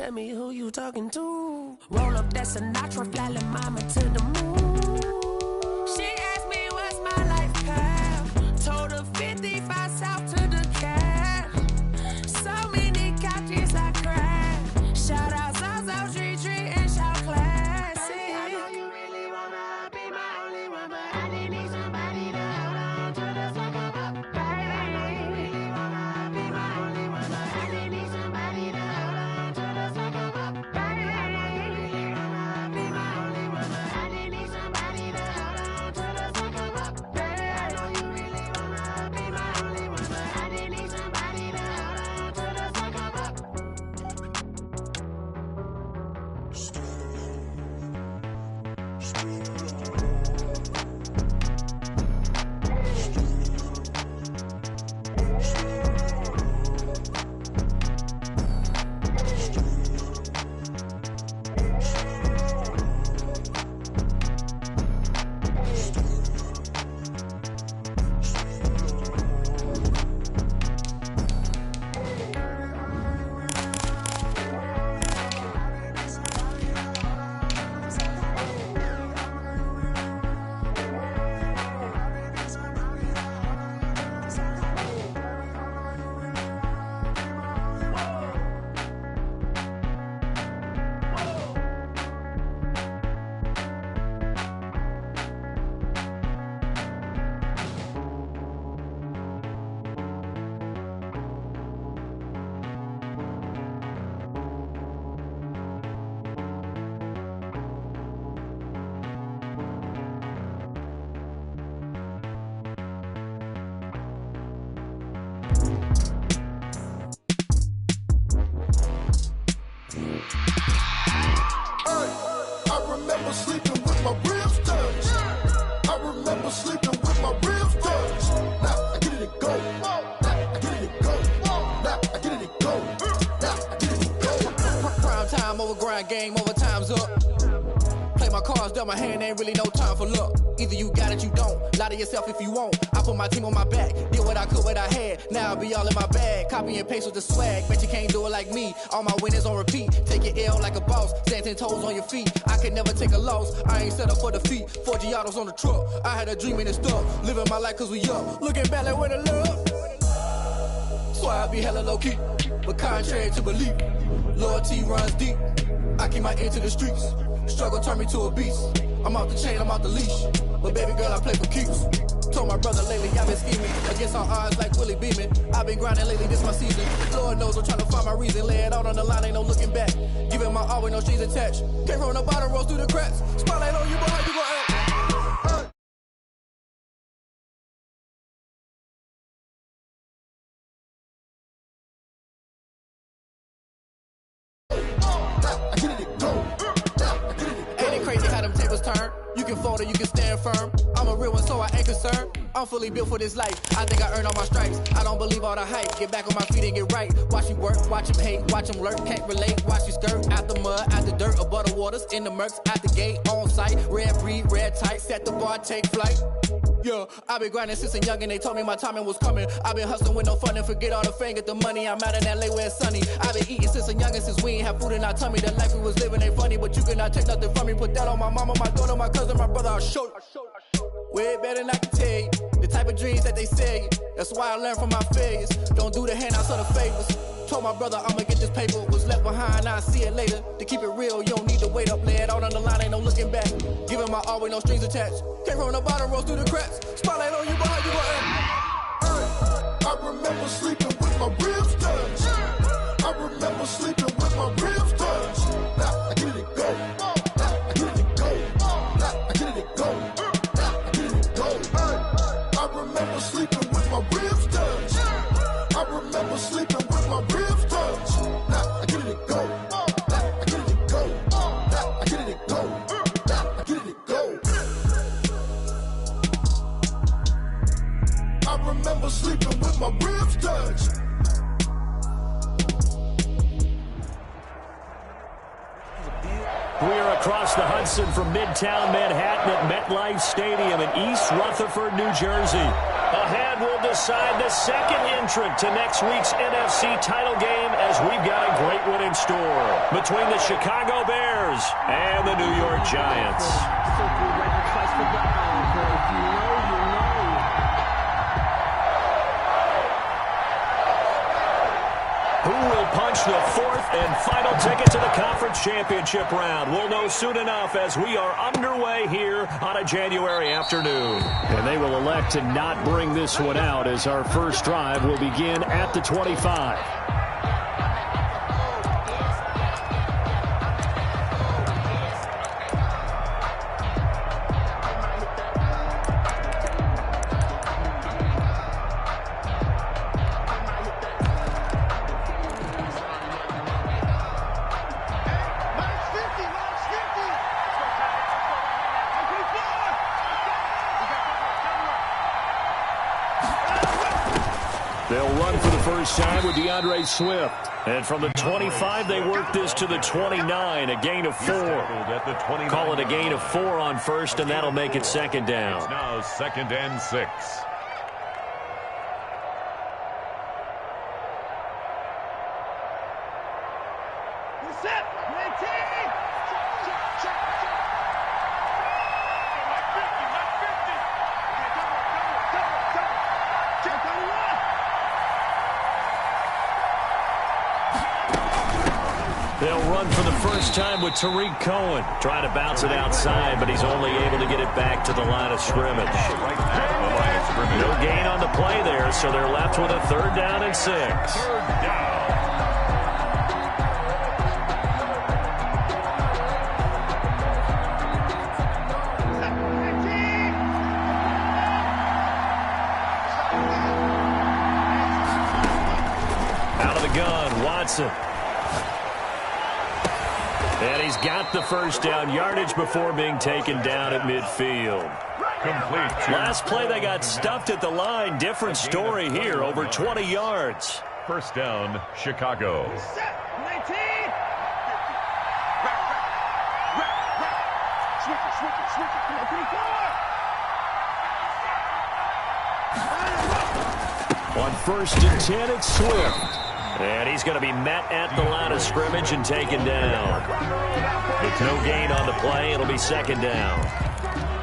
tell me who you talking to. Roll up that Sinatra, fly la mama to the moon. She asked me what's my life path. Told her 55 south to the cab. So many couches I cried. Shout out Zazo, Tree Tree, and shout classy. I know you really wanna be my only one, but I didn't need somebody to hold on to the sucker up. Baby, I know you really wanna be my only one, but I didn't need somebody to hold on to the sucker up. Baby, I know you really wanna be my only one, but I didn't need somebody to hold on to the sucker up. Baby, I know you really wanna be my only one, but I didn't need somebody to hold on to the sucker up. I remember sleeping with my ribs touched. I remember sleeping with my ribs touched. Now I get it and go. Now I get it and go. Now I get it and go. Now I get it and go. Prime time over grind game, over time's up. Play my cards, dealt my hand, ain't really no time for luck. Either you got it, you don't. Lie to yourself if you won't. I put my team on my back, did what I could, what I had. Now I'll be all in my bag, copy and paste with the swag. Bet you can't do it like me. All my winners on repeat. Take your L like a boss, stand 10 toes on your feet. I could never take a loss. I ain't set up for defeat. 4 Giottos on the truck. I had a dream and it's stuck. Living my life cause we up. Looking back like where the love. So I be hella low key, but contrary to belief, loyalty runs deep. I keep my ear to the streets. Struggle turned me to a beast. I'm off the chain, I'm off the leash. But baby girl, I play for keeps. Told my brother lately, I've been scheming against all odds like Willie Beeman. I've been grinding lately, this my season. Lord knows I'm trying to find my reason. Lay it out on the line, ain't no looking back. Giving my all with no strings attached. Came from the bottom, rose through the cracks. Spotlight on you, but how you gon' act? Crazy how them tables turn. You can fold or you can stand firm. I'm a real one, so I ain't concerned. I'm fully built for this life. I think I earned all my stripes. I don't believe all the hype. Get back on my feet and get right. Watch you work, watch him hate, watch him lurk. Can't relate, watch you skirt. Out the mud, out the dirt, above the waters, in the murks, out the gate, on site. Red breed, red tight, set the bar, take flight. Yeah, I been grinding since a youngin', they told me my timing was coming. I been hustling with no fun and forget all the fame, get the money. I'm out in LA where it's sunny. I been eating since a youngin', since we ain't have food in our tummy. The life we was living ain't funny, but you cannot take nothing from me. Put that on my mama, my daughter, my cousin, my brother, I'll show you. Way better than I can tell you. The type of dreams that they sell you. That's why I learned from my failures. Don't do the handouts or the favors. Told my brother I'ma get this paper. Was left behind, I'll see it later. To keep it real, you don't need to wait up. Lay it out on the line, ain't no looking back. Giving my all with no strings attached. Came from the bottom, rose through the cracks. Spotlight on you, but how you gon' act? I remember sleeping with my ribs touched. I remember sleeping with my ribs touched. Now I get it and go. Now I get it and go. Now I get it and go. Now I get it and go. I remember sleeping with my ribs touched. I remember sleeping with my ribs touched. Now I get it and go. Now I get it and go. Now I get it and go. Now I get it and go. I remember sleeping with my ribs touched. We're across the Hudson from Midtown Manhattan at MetLife Stadium in East Rutherford, New Jersey. Ahead and will decide the second entrant to next week's NFC title game, as we've got a great one in store between the Chicago Bears and the New York Giants. Who will punch the fourth and final ticket to the conference championship round? We'll know soon enough as we are underway here on a January afternoon. And they will elect to not bring this one out, as our first drive will begin at the 25. They'll run for the first time with Swift. And from the 25, they work this to the 29, a gain of 4. Call it a gain of 4 on first, and that'll make it second down. It's now 2nd and 6. They'll run for the first time with Tariq Cohen. Trying to bounce it outside, but he's only able to get it back to the line of scrimmage. No gain on the play there, so they're left with a 3rd down and 6. Out of the gun, Watson. And he's got the first down, yardage before being taken down at midfield. Complete. Last play, they got stuffed at the line. Different story here, over 20 yards. First down, Chicago. On 1st and 10, it's Swift. And he's going to be met at the line of scrimmage and taken down. With no gain on the play, it'll be 2nd down.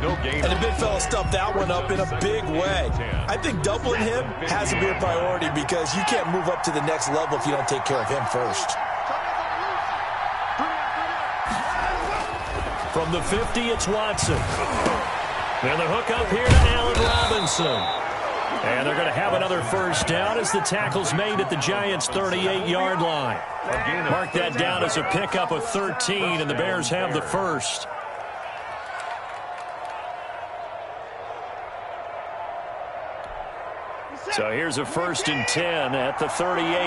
No gain. And the big fella stuffed that one up in a big way. I think doubling him has to be a priority, because you can't move up to the next level if you don't take care of him first. From the 50, it's Watson. And the hook up here to Allen Robinson. And they're going to have another first down as the tackle's made at the Giants' 38-yard line. Mark that down as a pickup of 13, and the Bears have the first. So here's a 1st and 10 at the 38.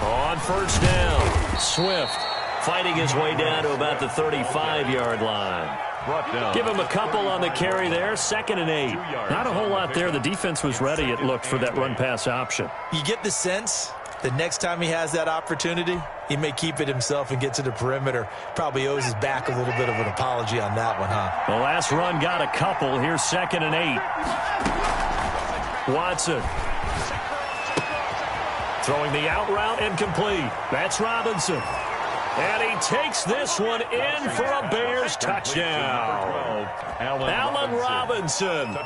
On first down, Swift fighting his way down to about the 35-yard line. Give him a couple on the carry there. 2nd and 8. Not a whole lot there. The defense was ready, it looked, for that run-pass option. You get the sense the next time he has that opportunity, he may keep it himself and get to the perimeter. Probably owes his back a little bit of an apology on that one, huh? The last run got a couple. Here's 2nd and 8. Watson. Throwing the out route and complete. That's Robinson. And he takes this one in for a Bears touchdown. Allen Robinson,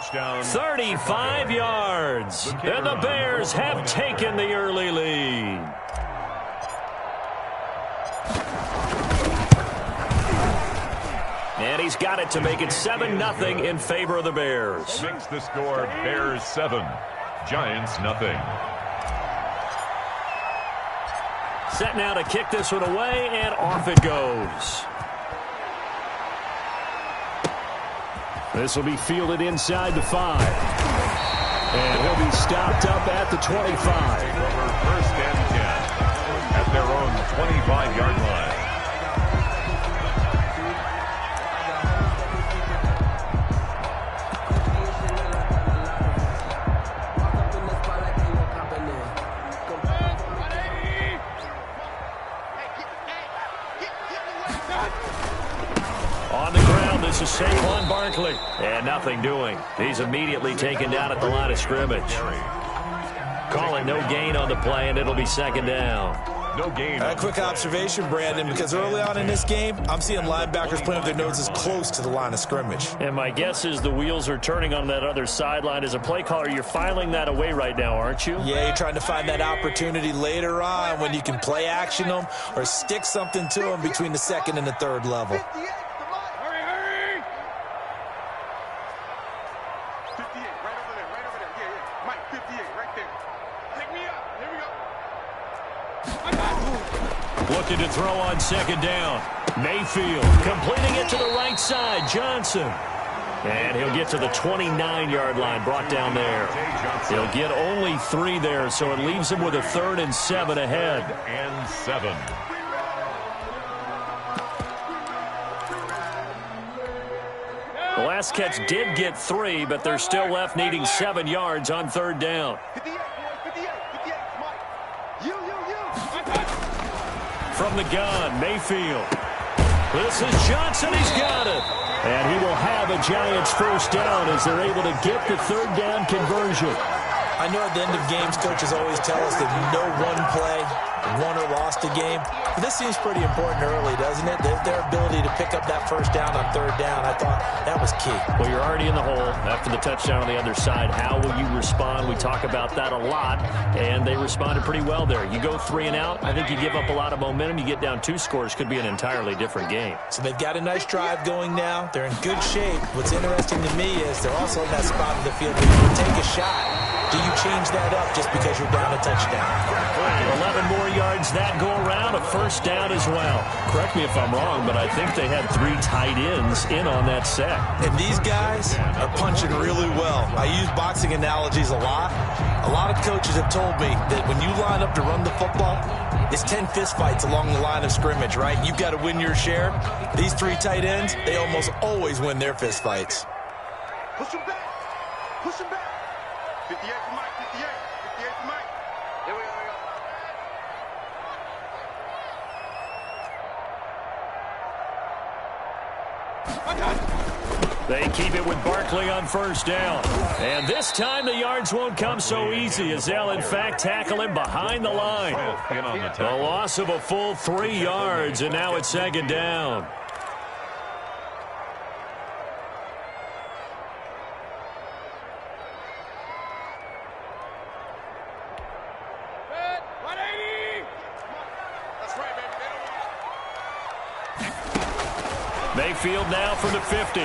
35 yards. And the Bears have taken the early lead. And he's got it to make it 7-0 in favor of the Bears. Makes the score Bears 7, Giants nothing. Set now to kick this one away, and off it goes. This will be fielded inside the 5. And he'll be stopped up at the 25. First and 10 at their own 25-yard line. is Saquon Barkley. And nothing doing. He's immediately taken down at the line of scrimmage. Calling no gain on the play, and it'll be second down. No gain. A quick observation, Brandon, because early on in this game, I'm seeing linebackers putting up their noses close to the line of scrimmage. And my guess is the wheels are turning on that other sideline. As a play caller, you're filing that away right now, aren't you? Yeah, you're trying to find that opportunity later on when you can play action them or stick something to them between the second and the third level. 58, hurry! 58, right over there. Yeah. Mike, 58, right there. Pick me up. Here we go. Looking to throw on second down. Mayfield completing it to the right side. Johnson. And he'll get to the 29-yard line, brought down there. He'll get only 3 there, so it leaves him with a 3rd and 7 ahead. And 7. The last catch did get 3, but they're still left needing 7 yards on 3rd down. 58, boys, 58, Mike. You. From the gun, Mayfield. This is Johnson. He's got it. And he will have a Giants first down as they're able to get the 3rd down conversion. I know at the end of games, coaches always tell us that no one play won or lost a game. But this seems pretty important early, doesn't it? Their ability to pick up that first down on 3rd down, I thought that was key. Well, you're already in the hole after the touchdown on the other side. How will you respond? We talk about that a lot, and they responded pretty well there. You go 3 and out, I think you give up a lot of momentum. You get down 2 scores, could be an entirely different game. So they've got a nice drive going now. They're in good shape. What's interesting to me is they're also in that spot of the field where you can take a shot. Do you change that up just because you're down a touchdown? 11 more yards that go around, a first down as well. Correct me if I'm wrong, but I think they had 3 tight ends in on that set. And these guys are punching really well. I use boxing analogies a lot. A lot of coaches have told me that when you line up to run the football, it's 10 fistfights along the line of scrimmage, right? You've got to win your share. These 3 tight ends, they almost always win their fistfights. Push him back. 58 for Mike, 58 for Mike. Here we go. They keep it with Barkley on first down. And this time the yards won't come so easy as they'll, in fact, tackle him behind the line. The loss of a full 3 yards, and now it's second down. Mayfield now from the 50.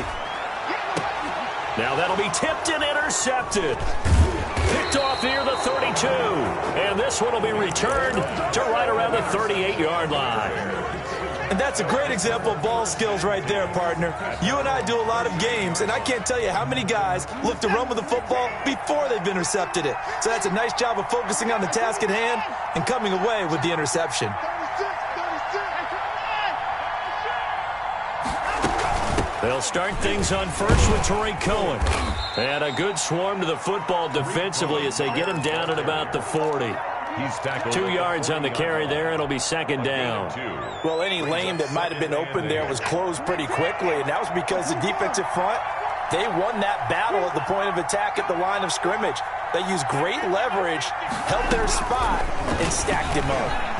Now that'll be tipped and intercepted. Picked off near the 32. And this one will be returned to right around the 38-yard line. And that's a great example of ball skills right there, partner. You and I do a lot of games, and I can't tell you how many guys look to run with the football before they've intercepted it. So that's a nice job of focusing on the task at hand and coming away with the interception. They'll start things on first with Tariq Cohen. And a good swarm to the football defensively as they get him down at about the 40. He's tackled 2 yards on the carry there, and it'll be second down. Well, any lane that might have been open there was closed pretty quickly, and that was because the defensive front, they won that battle at the point of attack at the line of scrimmage. They used great leverage, held their spot, and stacked him up.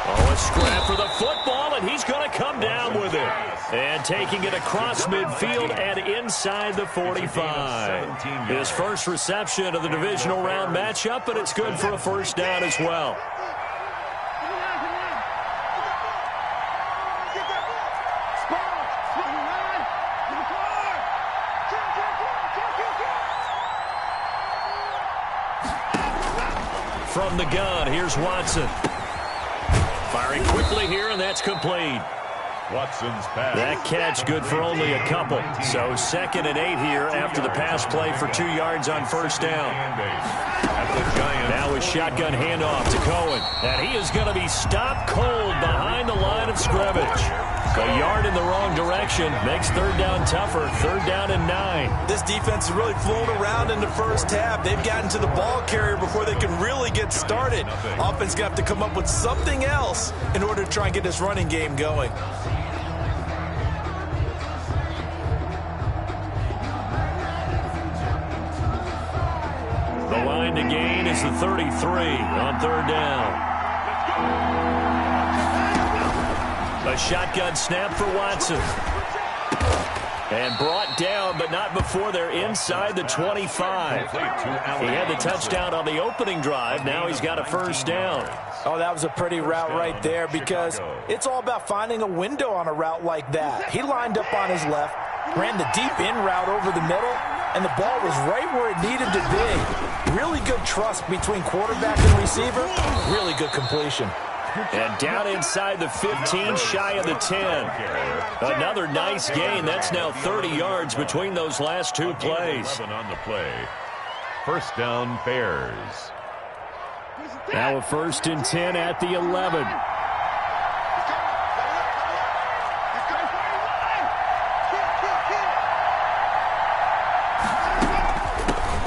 Oh, a scrap for the football, and he's going to come down with it. And taking it across midfield and inside the 45. His first reception of the divisional round matchup, but it's good for a first down as well. From the gun, here's Watson. Firing quickly here, and that's complete. Watson's pass. That catch good for only a couple. So 2nd and 8 here after the pass play for 2 yards on first down. Now a shotgun handoff to Cohen. And he is going to be stopped cold behind the line of scrimmage. A yard in the wrong direction makes 3rd down tougher. 3rd down and 9. This defense has really flown around in the first half. They've gotten to the ball carrier before they can really get started. Offense going to have to come up with something else in order to try and get this running game going. line to gain is the 33 on third down. A shotgun snap for Watson. And brought down, but not before they're inside the 25. He had the touchdown on the opening drive. Now he's got a first down. Oh, that was a pretty route right there because it's all about finding a window on a route like that. He lined up on his left, ran the deep in route over the middle, and the ball was right where it needed to be. Really good trust between quarterback and receiver. Really good completion. And down inside the 15, shy of the 10. Another nice gain. That's now 30 yards between those last two plays. On the play. First down, Bears. Now a 1st and 10 at the 11.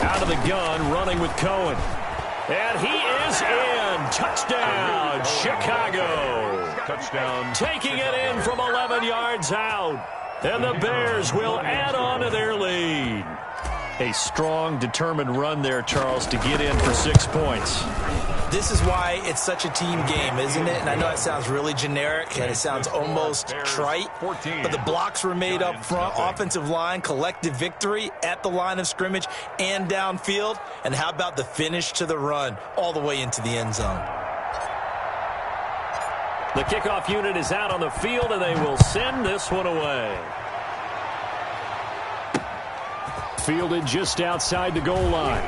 Out of the gun, running with Cohen. And he is in. Touchdown, Chicago. Touchdown. Taking it in from 11 yards out. And the Bears will add on to their lead. A strong, determined run there, Charles, to get in for 6 points. This is why it's such a team game, isn't it? And I know it sounds really generic and it sounds almost trite, but the blocks were made up front, offensive line, collective victory at the line of scrimmage and downfield. And how about the finish to the run all the way into the end zone? The kickoff unit is out on the field, and they will send this one away. Fielded just outside the goal line.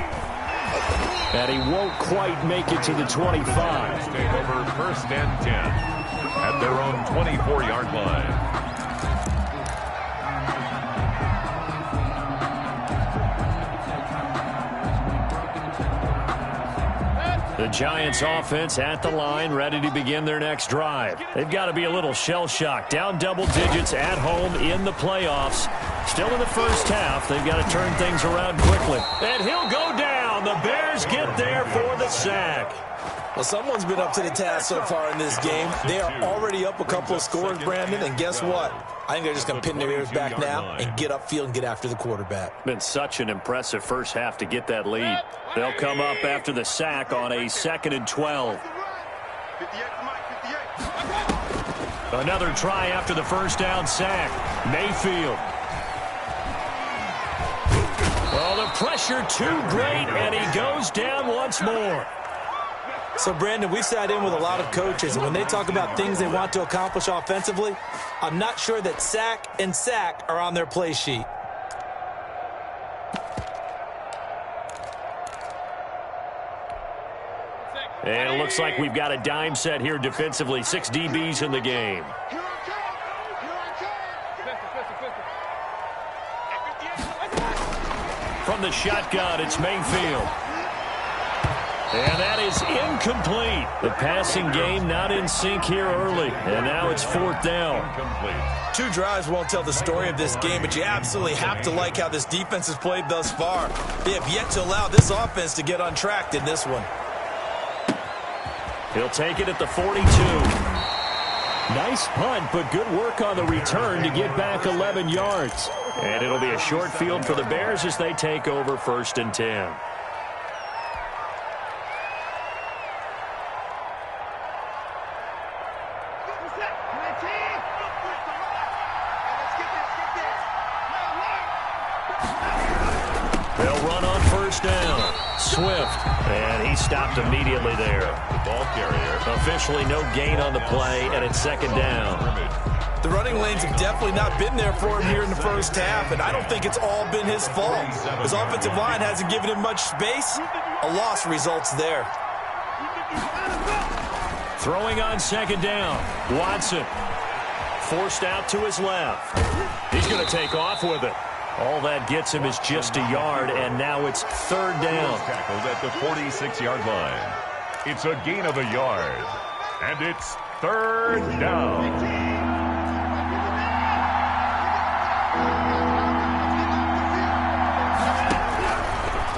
And he won't quite make it to the 25. Take over 1st and 10 at their own 24-yard line. The Giants offense at the line, ready to begin their next drive. They've got to be a little shell-shocked. Down double digits at home in the playoffs. Still in the first half. They've got to turn things around quickly. And he'll go down. The Bears get there for the sack. Well, someone's been up to the task so far in this game. They are already up a couple of scores, Brandon, and guess what? I think they're just going to pin their ears back now and get upfield and get after the quarterback. Been such an impressive first half to get that lead. They'll come up after the sack on a 2nd and 12. Another try after the first down sack. Mayfield. Well, the pressure too great, and he goes down once more. So, Brandon, we've sat in with a lot of coaches, and when they talk about things they want to accomplish offensively, I'm not sure that sack and sack are on their play sheet. And it looks like we've got a dime set here defensively. 6 DBs in the game. From the shotgun, it's Mayfield. And that is incomplete. The passing game not in sync here early. And now it's 4th down. 2 drives won't tell the story of this game, but you absolutely have to like how this defense has played thus far. They have yet to allow this offense to get untracked in this one. He'll take it at the 42. Nice punt, but good work on the return to get back 11 yards. And it'll be a short field for the Bears as they take over 1st and 10. They'll run on 1st down. Swift, and he stopped immediately there. The ball carrier. Officially no gain on the play, and it's 2nd down. The running lanes have definitely not been there for him here in the first half, and I don't think it's all been his fault. His offensive line hasn't given him much space. A loss results there. Throwing on 2nd down. Watson forced out to his left. He's going to take off with it. All that gets him is just a yard, and now it's 3rd down. Tackled at the 46-yard line. It's a gain of a yard, and it's 3rd down.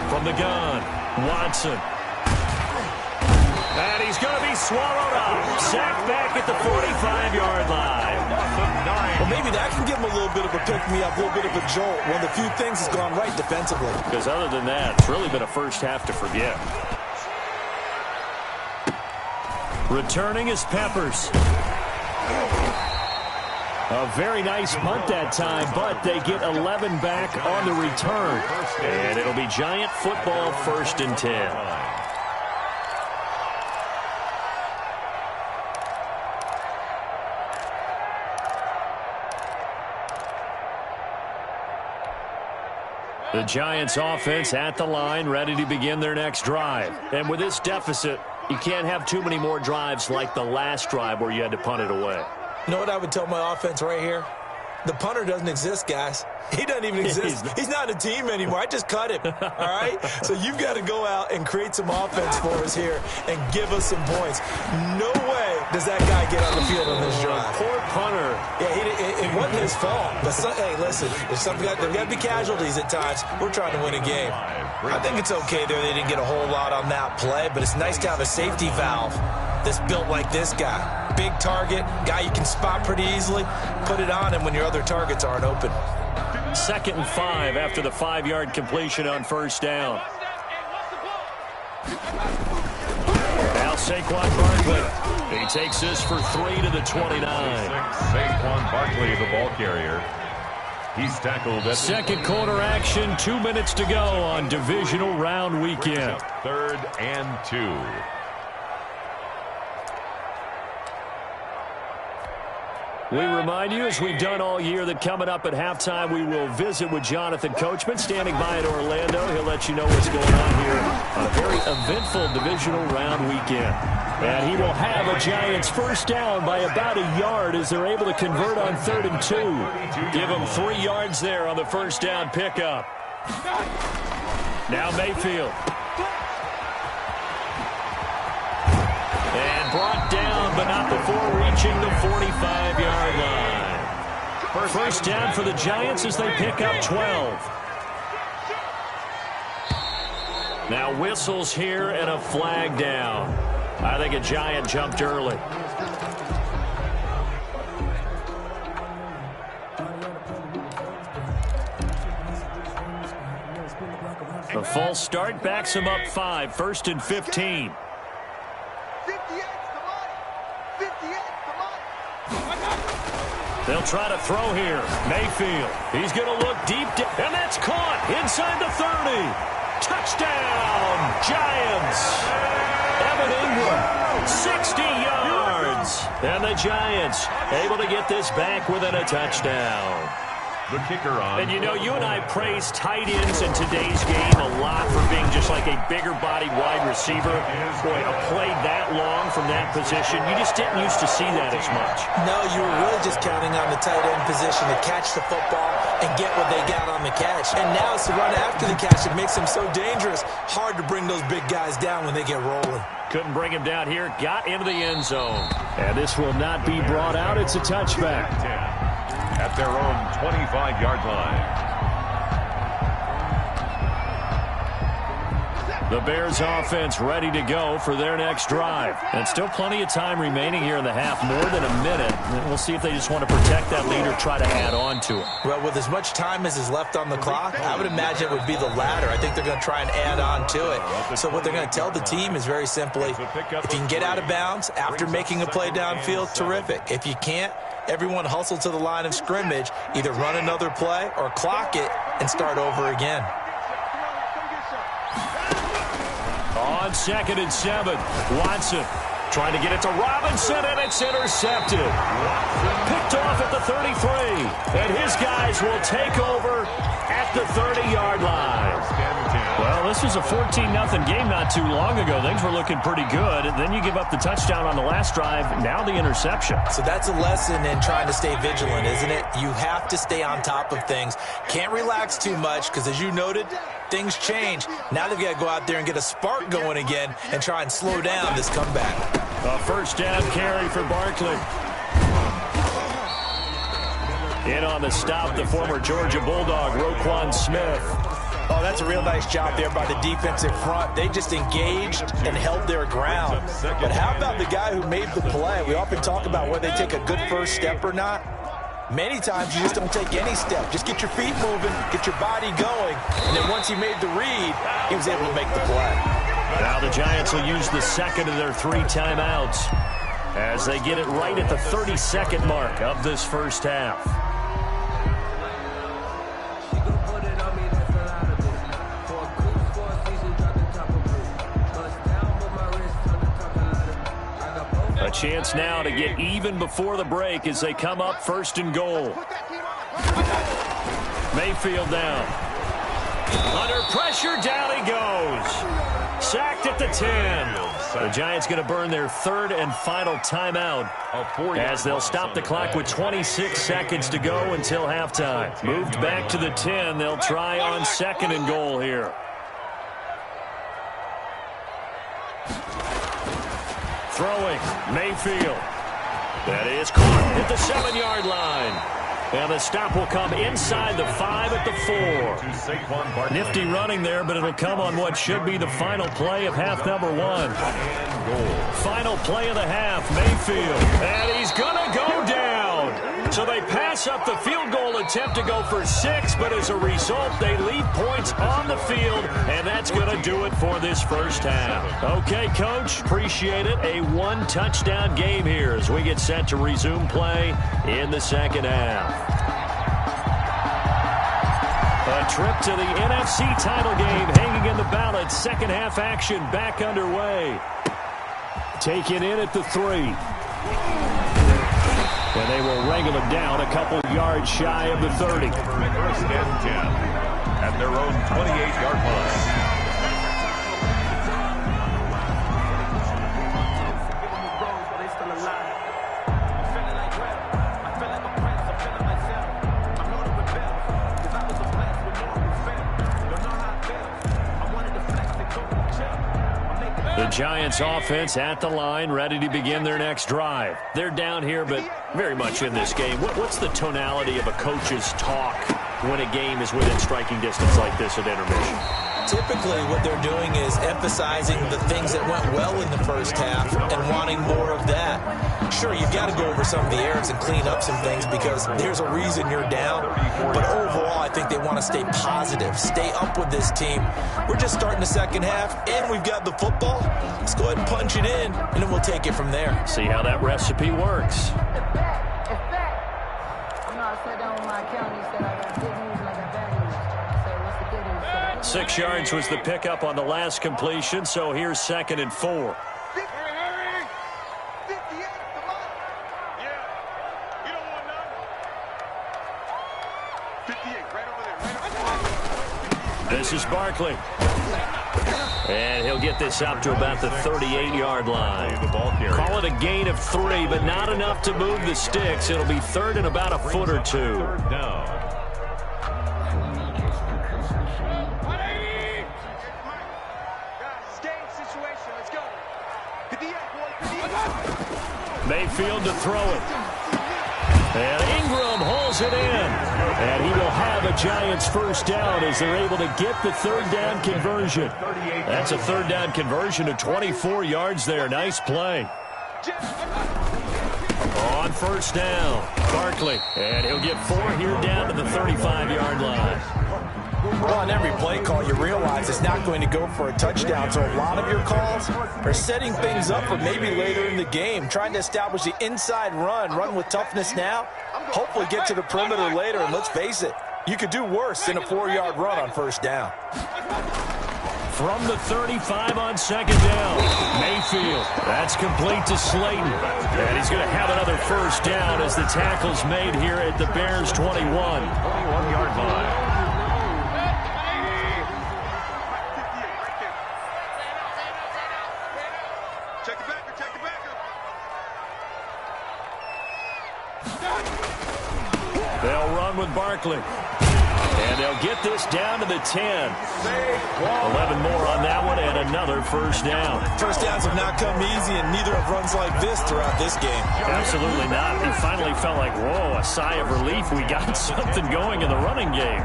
From the gun, Watson. And he's going to be swallowed up. Sacked back at the 45-yard line. Well, maybe that can give him a little bit of a pick-me-up, a little bit of a jolt. One of the few things has gone right defensively. Because other than that, it's really been a first half to forget. Returning is Peppers. A very nice punt that time, but they get 11 back on the return. And it'll be Giant football 1st and 10. The Giants offense at the line, ready to begin their next drive. And with this deficit, you can't have too many more drives like the last drive where you had to punt it away. You know what I would tell my offense right here? The punter doesn't exist, guys. He doesn't even exist. He's not a team anymore. I just cut him, all right? So you've got to go out and create some offense for us here and give us some points. No way does that guy get on the field on this drive. Poor punter. Yeah, it wasn't his fault. But, hey, listen, there's got to be casualties at times. We're trying to win a game. I think it's okay there. They didn't get a whole lot on that play, but it's nice to have a safety valve that's built like this guy. Big target, guy you can spot pretty easily. Put it on him when your other targets aren't open. 2nd and 5 after the 5-yard completion on 1st down. Now Saquon Barkley. He takes this for 3 to the 29. Saquon Barkley, the ball carrier. He's tackled at 2nd quarter action, 2 minutes to go on divisional round weekend. 3rd and 2. We remind you, as we've done all year, that coming up at halftime, we will visit with Jonathan Coachman, standing by in Orlando. He'll let you know what's going on here on a very eventful divisional round weekend. And he will have a Giants 1st down by about a yard as they're able to convert on 3rd and 2. Give them 3 yards there on the 1st down pickup. Now Mayfield. And brought down, but not before reaching the 45-yard line. 1st down for the Giants as they pick up 12. Now whistles here and a flag down. I think a Giant jumped early. The false start backs him up 5, 1st and 15. They'll try to throw here. Mayfield. He's going to look deep, and that's caught inside the 30. Touchdown, Giants. Evan Ingram, 60 yards. And the Giants able to get this back within a touchdown. The kicker on. And you know, you and I praise tight ends in today's game a lot for being just like a bigger body wide receiver. Boy, a play that long from that position, you just didn't used to see that as much. No, you were really just counting on the tight end position to catch the football and get what they got on the catch. And now it's the run after the catch that makes them so dangerous. Hard to bring those big guys down when they get rolling. Couldn't bring him down here. Got into the end zone. And this will not be brought out. It's a touchback. At their own 25-yard line. The Bears offense ready to go for their next drive. And still plenty of time remaining here in the half, more than a minute. And we'll see if they just want to protect that lead or try to add on to it. Well, with as much time as is left on the clock, I would imagine it would be the latter. I think they're going to try and add on to it. So what they're going to tell the team is very simply, if you can get out of bounds after making a play downfield, terrific. If you can't, everyone hustle to the line of scrimmage, either run another play or clock it and start over again. On 2nd and 7, Watson trying to get it to Robinson, and it's intercepted. Picked off at the 33, and his guys will take over at the 30-yard line. Well, this was a 14-0 game not too long ago. Things were looking pretty good. And then you give up the touchdown on the last drive. Now the interception. So that's a lesson in trying to stay vigilant, isn't it? You have to stay on top of things. Can't relax too much because, as you noted, things change. Now they've got to go out there and get a spark going again and try and slow down this comeback. A 1st down carry for Barkley. In on the stop, the former Georgia Bulldog, Roquan Smith. Oh, that's a real nice job there by the defensive front. They just engaged and held their ground. But how about the guy who made the play? We often talk about whether they take a good first step or not. Many times you just don't take any step. Just get your feet moving, get your body going, and then once he made the read, he was able to make the play. Now the Giants will use the second of their 3 timeouts as they get it right at the 30-second mark of this first half. A chance now to get even before the break as they come up 1st and goal. Mayfield down. Under pressure, down he goes. Sacked at the 10. The Giants going to burn their 3rd and final timeout as they'll stop the clock with 26 seconds to go until halftime. Moved back to the 10. They'll try on 2nd and goal here. Throwing, Mayfield. That is caught at the 7-yard line. And the stop will come inside the 5 at the 4. Nifty running there, but it'll come on what should be the final play of half number 1. Final play of the half, Mayfield. And he's going to go down. So they pass up the field goal attempt to go for 6, but as a result, they leave points on the field, and that's going to do it for this first half. Okay, Coach, appreciate it. A 1-touchdown game here as we get set to resume play in the second half. A trip to the NFC title game hanging in the balance. Second half action back underway. Taken in at the 3. And they will wrangle him down a couple yards shy of the 30. 1st and 10 at their own 28-yard line. The Giants offense at the line, ready to begin their next drive. They're down here, but very much in this game. What's the tonality of a coach's talk when a game is within striking distance like this at intermission? Typically, what they're doing is emphasizing the things that went well in the first half and wanting more of that. Sure, you've got to go over some of the errors and clean up some things because there's a reason you're down. But overall, I think they want to stay positive, stay up with this team. We're just starting the second half, and we've got the football. Let's go ahead and punch it in, and then we'll take it from there. See how that recipe works. You know, I sat down with my accountant. He said I got good news and I got bad news. I said, what's the good news? 6 yards was the pickup on the last completion, so here's 2nd and 4. This is Barkley. And he'll get this up to about the 38-yard line. Call it a gain of 3, but not enough to move the sticks. It'll be 3rd and about a foot or 2. Mayfield to throw it. And Ingram holds it in. And he will have a Giants first down as they're able to get the 3rd down conversion. That's a 3rd down conversion of 24 yards there. Nice play. On first down, Barkley. And he'll get 4 here down to the 35-yard line. Well, on every play call, you realize it's not going to go for a touchdown. So a lot of your calls are setting things up for maybe later in the game, trying to establish the inside run with toughness now, hopefully get to the perimeter later. And let's face it, you could do worse than a 4-yard run on first down. From the 35 on 2nd down, Mayfield. That's complete to Slayton. And he's going to have another first down as the tackle's made here at the Bears' 21-yard line. They'll run with Barkley. And they'll get this down to the 10. 11 more on that one and another first down. First downs have not come easy, and neither have runs like this throughout this game. Absolutely not. He finally felt like, whoa, a sigh of relief. We got something going in the running game.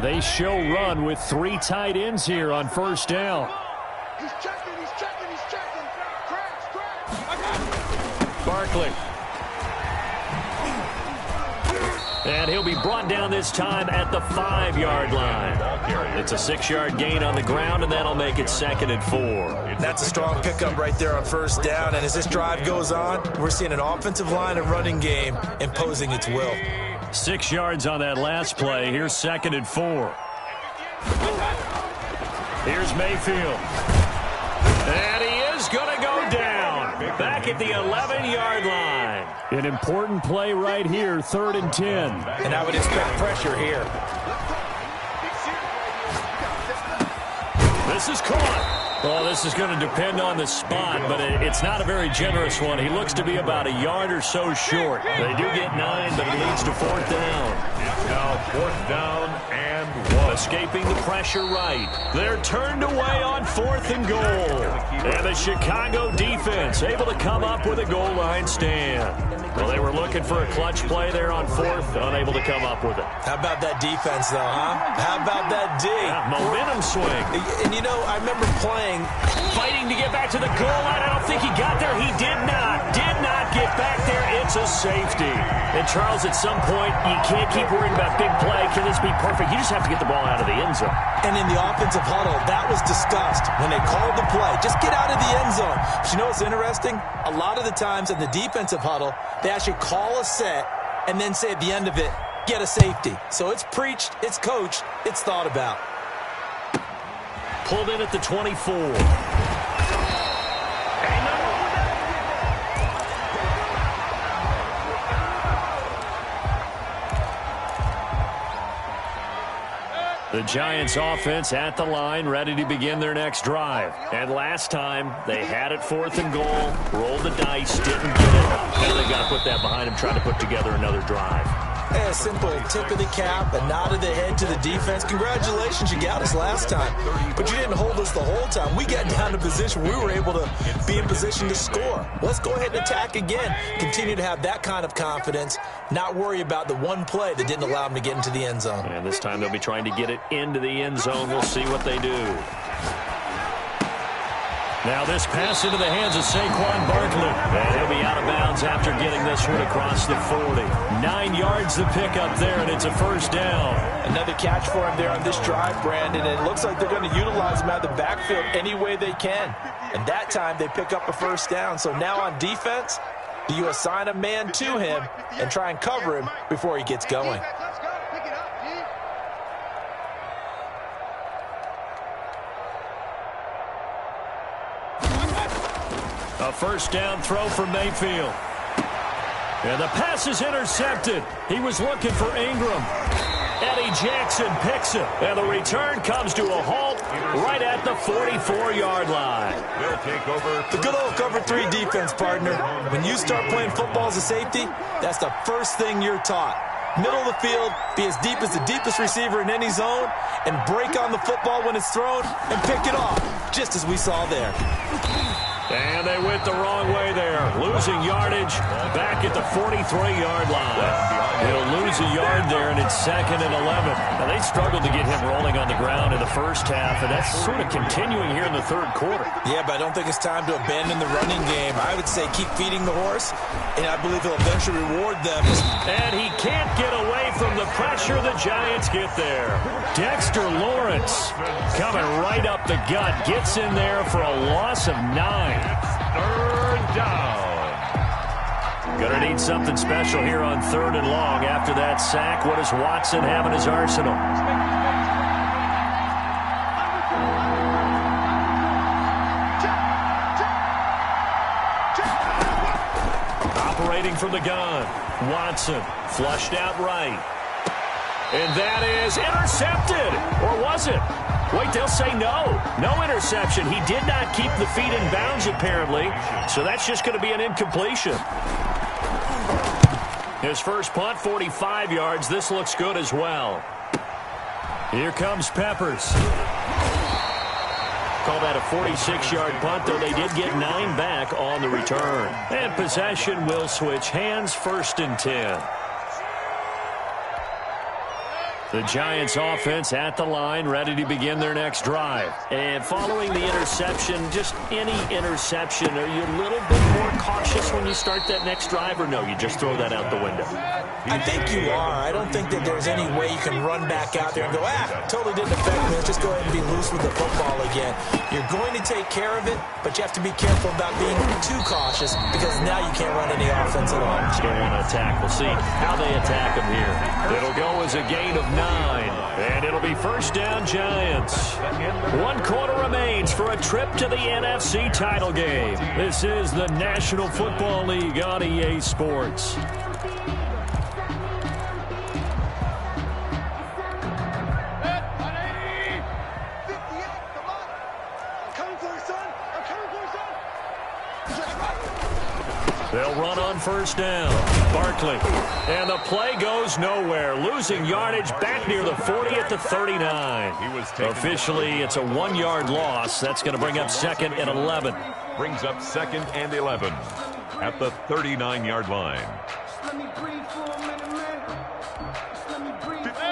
They show run with 3 tight ends here on first down. He's checking. Crash. Barkley. And he'll be brought down this time at the 5-yard line. It's a 6-yard gain on the ground, and that'll make it 2nd and 4. That's a strong pickup right there on first down. And as this drive goes on, we're seeing an offensive line and running game imposing its will. 6 yards on that last play. Here's 2nd and 4. Here's Mayfield. And he is going to go down. Back at the 11-yard line. An important play right here, 3rd and 10. And I would expect pressure here. This is caught. Well, this is going to depend on the spot, but it's not a very generous one. He looks to be about a yard or so short. They do get 9, but it leads to 4th down. It's now 4th down and 1. Escaping the pressure right. They're turned away on 4th and goal. And the Chicago defense able to come up with a goal line stand. Well, they were looking for a clutch play there on 4th, unable to come up with it. How about that defense, though, huh? How about that D? Yeah, momentum swing. And, you know, I remember fighting to get back to the goal line. I don't think he got there. He did not get back there. It's a safety. And, Charles, at some point, you can't keep worrying about big play. Can this be perfect? You just have to get the ball out of the end zone. And in the offensive huddle, that was discussed when they called the play. Just get out of the end zone. But you know what's interesting? A lot of the times in the defensive huddle, they actually call a set and then say at the end of it, get a safety. So it's preached, it's coached, it's thought about. Pulled in at the 24. The Giants offense at the line, ready to begin their next drive. And last time, they had it 4th and goal, rolled the dice, didn't get it. Now they've got to put that behind them, try to put together another drive. A simple tip of the cap, a nod of the head to the defense. Congratulations, you got us last time. But you didn't hold us the whole time. We got down to position. We were able to be in position to score. Let's go ahead and attack again. Continue to have that kind of confidence. Not worry about the one play that didn't allow them to get into the end zone. And this time they'll be trying to get it into the end zone. We'll see what they do. Now this pass into the hands of Saquon Barkley. And he'll be out of bounds after getting this one across the 40. 9 yards to pick up there, and it's a 1st down. Another catch for him there on this drive, Brandon. And it looks like they're going to utilize him out of the backfield any way they can. And that time they pick up a 1st down. So now on defense, do you assign a man to him and try and cover him before he gets going? A 1st down throw for Mayfield. And the pass is intercepted. He was looking for Ingram. Eddie Jackson picks it. And the return comes to a halt right at the 44-yard line. They'll take over. The good old cover 3 defense, partner. When you start playing football as a safety, that's the first thing you're taught. Middle of the field, be as deep as the deepest receiver in any zone, and break on the football when it's thrown and pick it off, just as we saw there. And they went the wrong way there. Losing yardage back at the 43-yard line. He'll lose a yard there, and it's 2nd and 11. Now, they struggled to get him rolling on the ground in the first half, and that's sort of continuing here in the 3rd quarter. Yeah, but I don't think it's time to abandon the running game. I would say keep feeding the horse, and I believe he'll eventually reward them. And he can't get away from the pressure. The Giants get there. Dexter Lawrence coming right up the gut. Gets in there for a loss of 9. 3rd down. Gonna need something special here on 3rd and long. After that sack, what does Watson have in his arsenal? Operating from the gun. Watson flushed out right. And that is intercepted. Or was it? Wait, they'll say no. No interception. He did not keep the feet in bounds, apparently. So that's just going to be an incompletion. His first punt, 45 yards. This looks good as well. Here comes Peppers. Call that a 46-yard punt, though they did get 9 back on the return. And possession will switch hands, 1st and 10. The Giants offense at the line, ready to begin their next drive. And following the interception, just any interception, are you a little bit more cautious when you start that next drive, or no, you just throw that out the window? I think you are. I don't think that there's any way you can run back out there and go, totally didn't affect me. Let's just go ahead and be loose with the football again. You're going to take care of it, but you have to be careful about being too cautious because now you can't run any offense at all. Still want to attack. We'll see how they attack them here. It'll go as a gain of 9, and it'll be first down Giants. 1 quarter remains for a trip to the NFC title game. This is the National Football League on EA Sports. They'll run on first down. Barkley. And the play goes nowhere. Losing yardage back near the 40 at the 39. Officially, it's a 1-yard loss. That's going to bring up 2nd and 11. Brings up 2nd and 11 at the 39-yard line.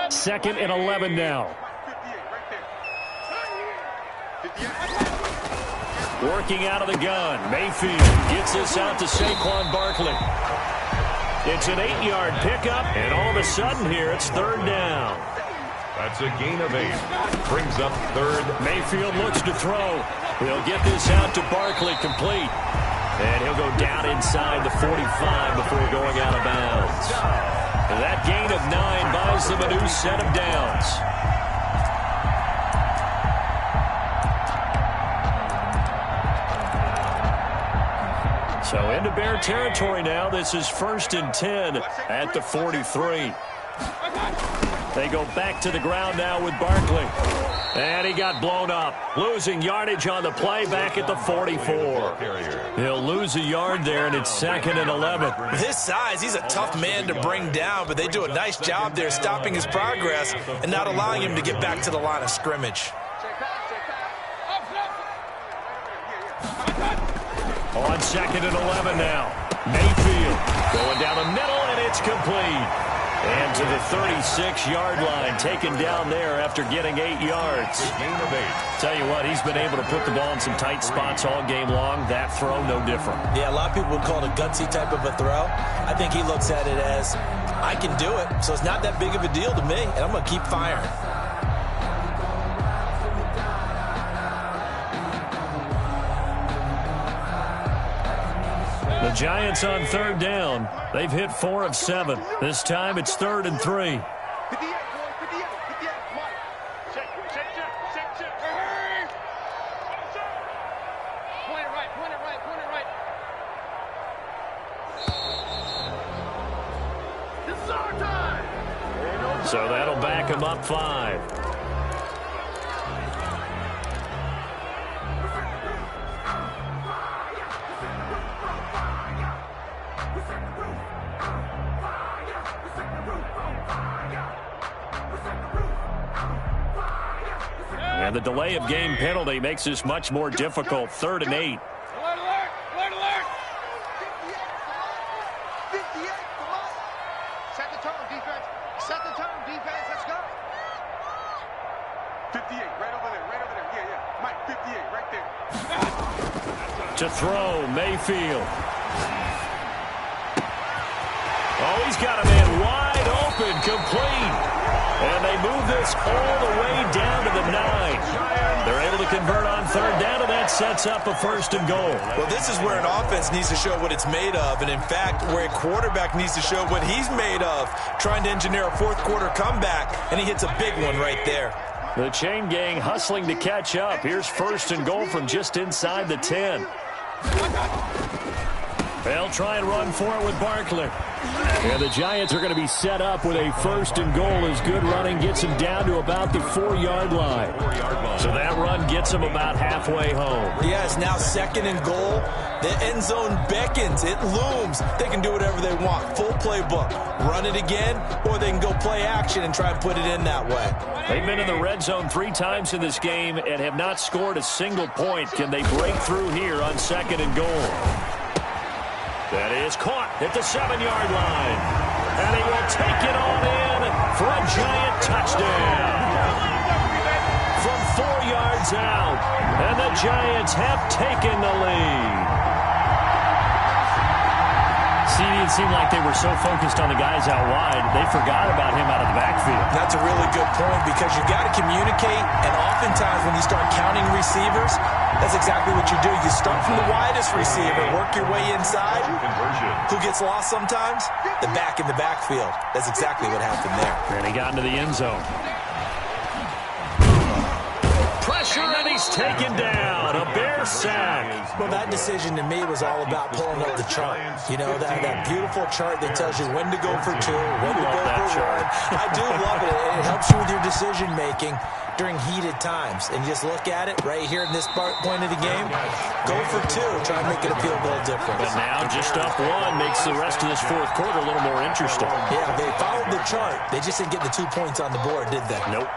2nd and 11 now. Working out of the gun. Mayfield gets this out to Saquon Barkley. It's an 8-yard pickup, and all of a sudden here, it's 3rd down. That's a gain of 8. Brings up 3rd. Mayfield looks to throw. He'll get this out to Barkley, complete. And he'll go down inside the 45 before going out of bounds. And that gain of 9 buys them a new set of downs. So into Bear territory now. This is 1st and 10 at the 43. They go back to the ground now with Barkley. And he got blown up. Losing yardage on the play back at the 44. He'll lose a yard there, and it's 2nd and 11. With his size, he's a tough man to bring down, but they do a nice job there stopping his progress and not allowing him to get back to the line of scrimmage. On 2nd and 11 now. Mayfield going down the middle, and it's complete. And to the 36-yard line, taken down there after getting 8 yards. Tell you what, he's been able to put the ball in some tight spots all game long. That throw, no different. Yeah, a lot of people would call it a gutsy type of a throw. I think he looks at it as, I can do it, so it's not that big of a deal to me, and I'm going to keep firing. The Giants on 3rd down. They've hit 4 of 7. This time it's 3rd and 3. So that'll back him up 5. And the delay of game penalty makes this much more difficult. 3rd and 8. Alert, alert, alert! 58, come on! Set the tone, defense. Set the tone, defense. Let's go. 58, right over there. Yeah. Mike, 58, right there. To throw, Mayfield. Oh, he's got a man wide open, complete. And they move this all the way down to the 9. They're able to convert on 3rd down, and that sets up a 1st and goal. Well, this is where an offense needs to show what it's made of, and in fact, where a quarterback needs to show what he's made of, trying to engineer a 4th quarter comeback, and he hits a big one right there. The chain gang hustling to catch up. Here's 1st and goal from just inside the 10. They'll try and run for it with Barkley. And the Giants are going to be set up with a 1st and goal as good running gets them down to about the 4-yard line. So that run gets them about halfway home. Yeah, it's now 2nd and goal. The end zone beckons. It looms. They can do whatever they want. Full playbook. Run it again, or they can go play action and try and put it in that way. They've been in the red zone 3 times in this game and have not scored a single point. Can they break through here on 2nd and goal? That is caught at the 7-yard line. And he will take it on in for a Giant touchdown. yards out. And the Giants have taken the lead. It seemed like they were so focused on the guys out wide, they forgot about him out of the backfield. That's a really good point because you got to communicate, and oftentimes when you start counting receivers, that's exactly what you do. You start from the widest receiver, work your way inside. Who gets lost sometimes? The back in the backfield. That's exactly what happened there. And he got into the end zone. Pressure, and he's taken down. A Bear sack. Well, that decision to me was all about pulling up the chart. You know, that beautiful chart that tells you when to go for two, when to go for one. I do love it. It helps you with your decision-making during heated times. And you just look at it right here in this point of the game. Go for two. Try and make it feel a little different. But now just up one makes the rest of this fourth quarter a little more interesting. Yeah, they followed the chart. They just didn't get the 2 points on the board, did they? Nope.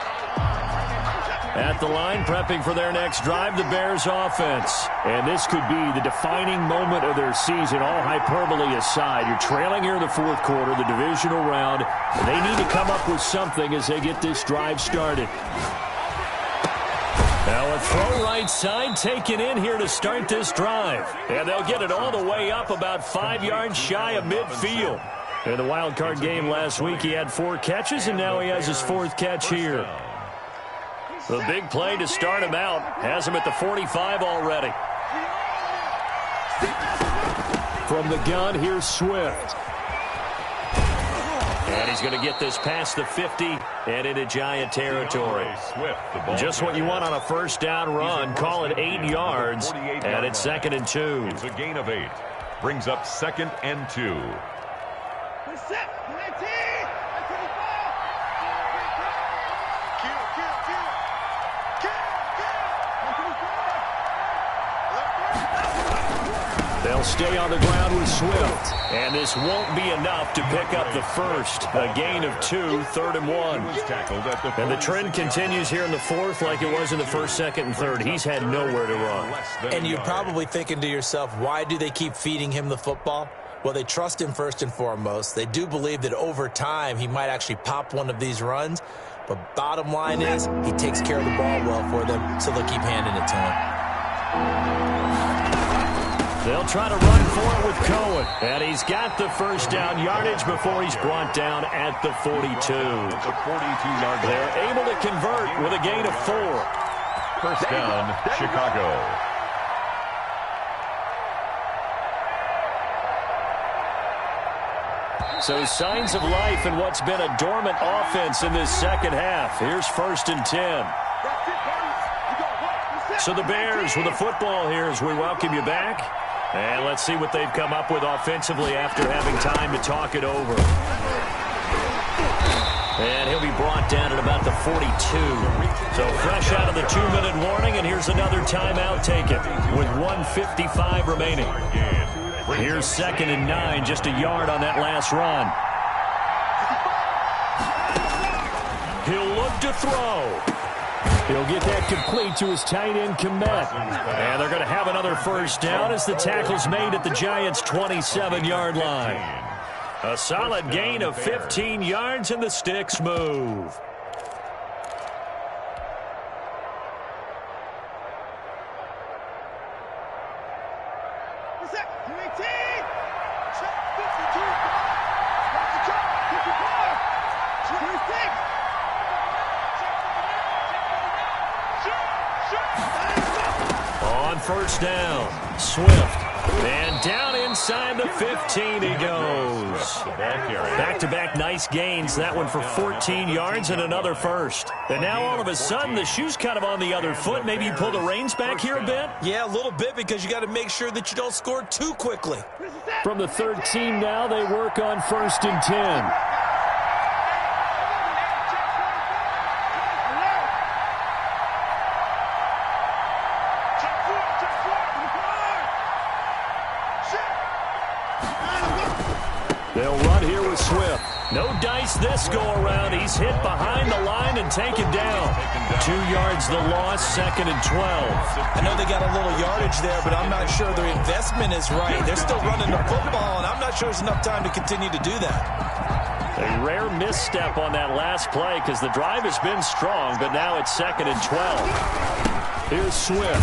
At the line, prepping for their next drive, the Bears offense. And this could be the defining moment of their season, all hyperbole aside. You're trailing here in the fourth quarter, the divisional round. And they need to come up with something as they get this drive started. Now a throw right side taken in here to start this drive. And they'll get it all the way up about 5 yards shy of midfield. In the wild card game last week, he had 4 catches, and now he has his 4th catch here. The big play to start him out. Has him at the 45 already. From the gun, here's Swift. And he's going to get this past the 50 and into Giant territory. Just what you want on a first down run. Call it 8 yards. And it's 2nd and 2. It's a gain of 8. Brings up 2nd and 2. They'll stay on the ground with Swift. And this won't be enough to pick up the first. A gain of 2, 3rd and 1. And the trend continues here in the fourth like it was in the first, second, and third. He's had nowhere to run. And you're probably thinking to yourself, why do they keep feeding him the football? Well, they trust him first and foremost. They do believe that over time he might actually pop one of these runs. But bottom line is he takes care of the ball well for them, so they'll keep handing it to him. They'll try to run for it with Cohen. And he's got the first down yardage before he's brought down at the 42. They're able to convert with a gain of 4. First down, Chicago. So signs of life in what's been a dormant offense in this second half. Here's 1st and 10. So the Bears with the football here as we welcome you back. And let's see what they've come up with offensively after having time to talk it over. And he'll be brought down at about the 42. So fresh out of the 2-minute warning, and here's another timeout taken with 1:55 remaining. Here's 2nd and 9, just a yard on that last run. He'll look to throw. He'll get that complete to his tight end, Komet. And they're going to have another first down as the tackle's made at the Giants' 27-yard line. A solid gain of 15 yards, and the sticks move. On first down, Swift. And down inside the 15 he goes. Back-to-back nice gains. That one for 14 yards and another first. And now all of a sudden the shoe's kind of on the other foot. Maybe you pull the reins back here a bit? Yeah, a little bit because you got to make sure that you don't score too quickly. From the 13 now, they work on 1st and 10. They'll run here with Swift. No dice this go-around. He's hit behind the line and taken down. 2 yards the loss, 2nd and 12. I know they got a little yardage there, but I'm not sure their investment is right. They're still running the football, and I'm not sure there's enough time to continue to do that. A rare misstep on that last play because the drive has been strong, but now it's 2nd and 12. Here's Swift.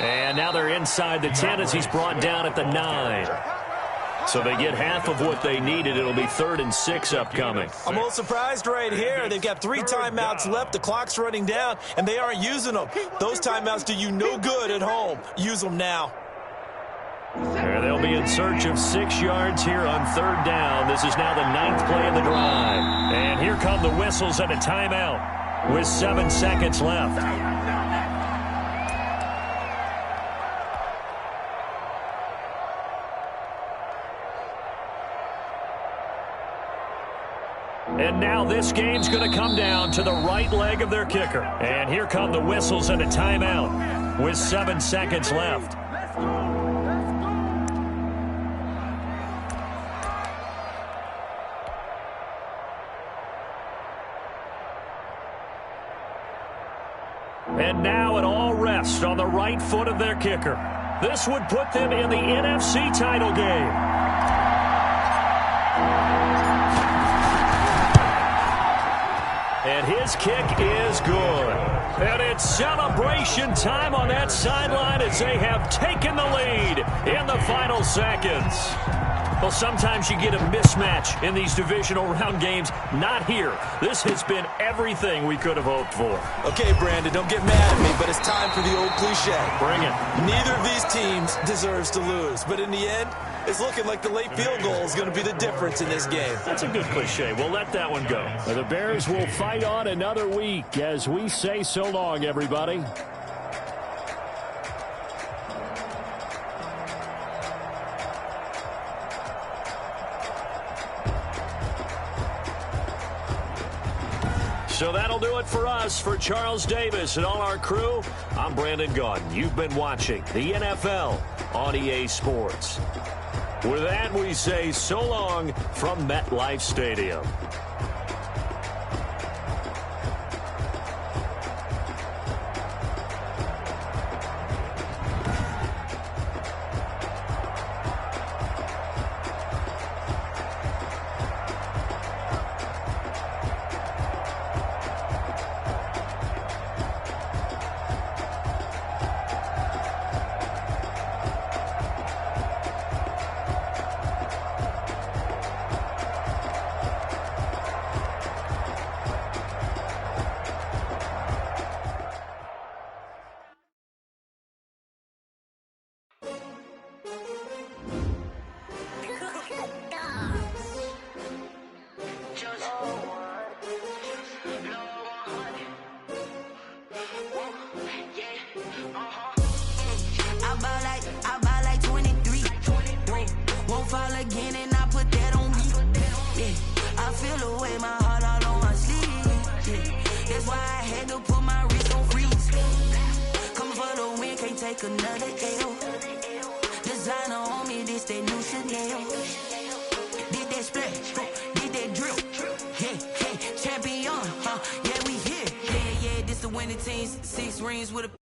And now they're inside the 10 as he's brought down at the 9. So they get half of what they needed. It'll be 3rd and 6 upcoming. I'm a little surprised right here. They've got 3 timeouts left. The clock's running down, and they aren't using them. Those timeouts do you no good at home. Use them now. And they'll be in search of 6 yards here on 3rd down. This is now the 9th play of the drive. And here come the whistles and a timeout with 7 seconds left. And now this game's going to come down to the right leg of their kicker. And here come the whistles and a timeout with 7 seconds left. And now it all rests on the right foot of their kicker. This would put them in the NFC title game. And his kick is good. And it's celebration time on that sideline as they have taken the lead in the final seconds. Well, sometimes you get a mismatch in these divisional round games. Not here. This has been everything we could have hoped for. Okay, Brandon, don't get mad at me, but it's time for the old cliche. Bring it. Neither of these teams deserves to lose. But in the end, it's looking like the late field goal is going to be the difference in this game. That's a good cliche. We'll let that one go. The Bears will fight on another week as we say so long, everybody. So that'll do it for us. For Charles Davis and all our crew, I'm Brandon Gaudin. You've been watching the NFL on EA Sports. With that, we say so long from MetLife Stadium. Winning teams, 6 rings with a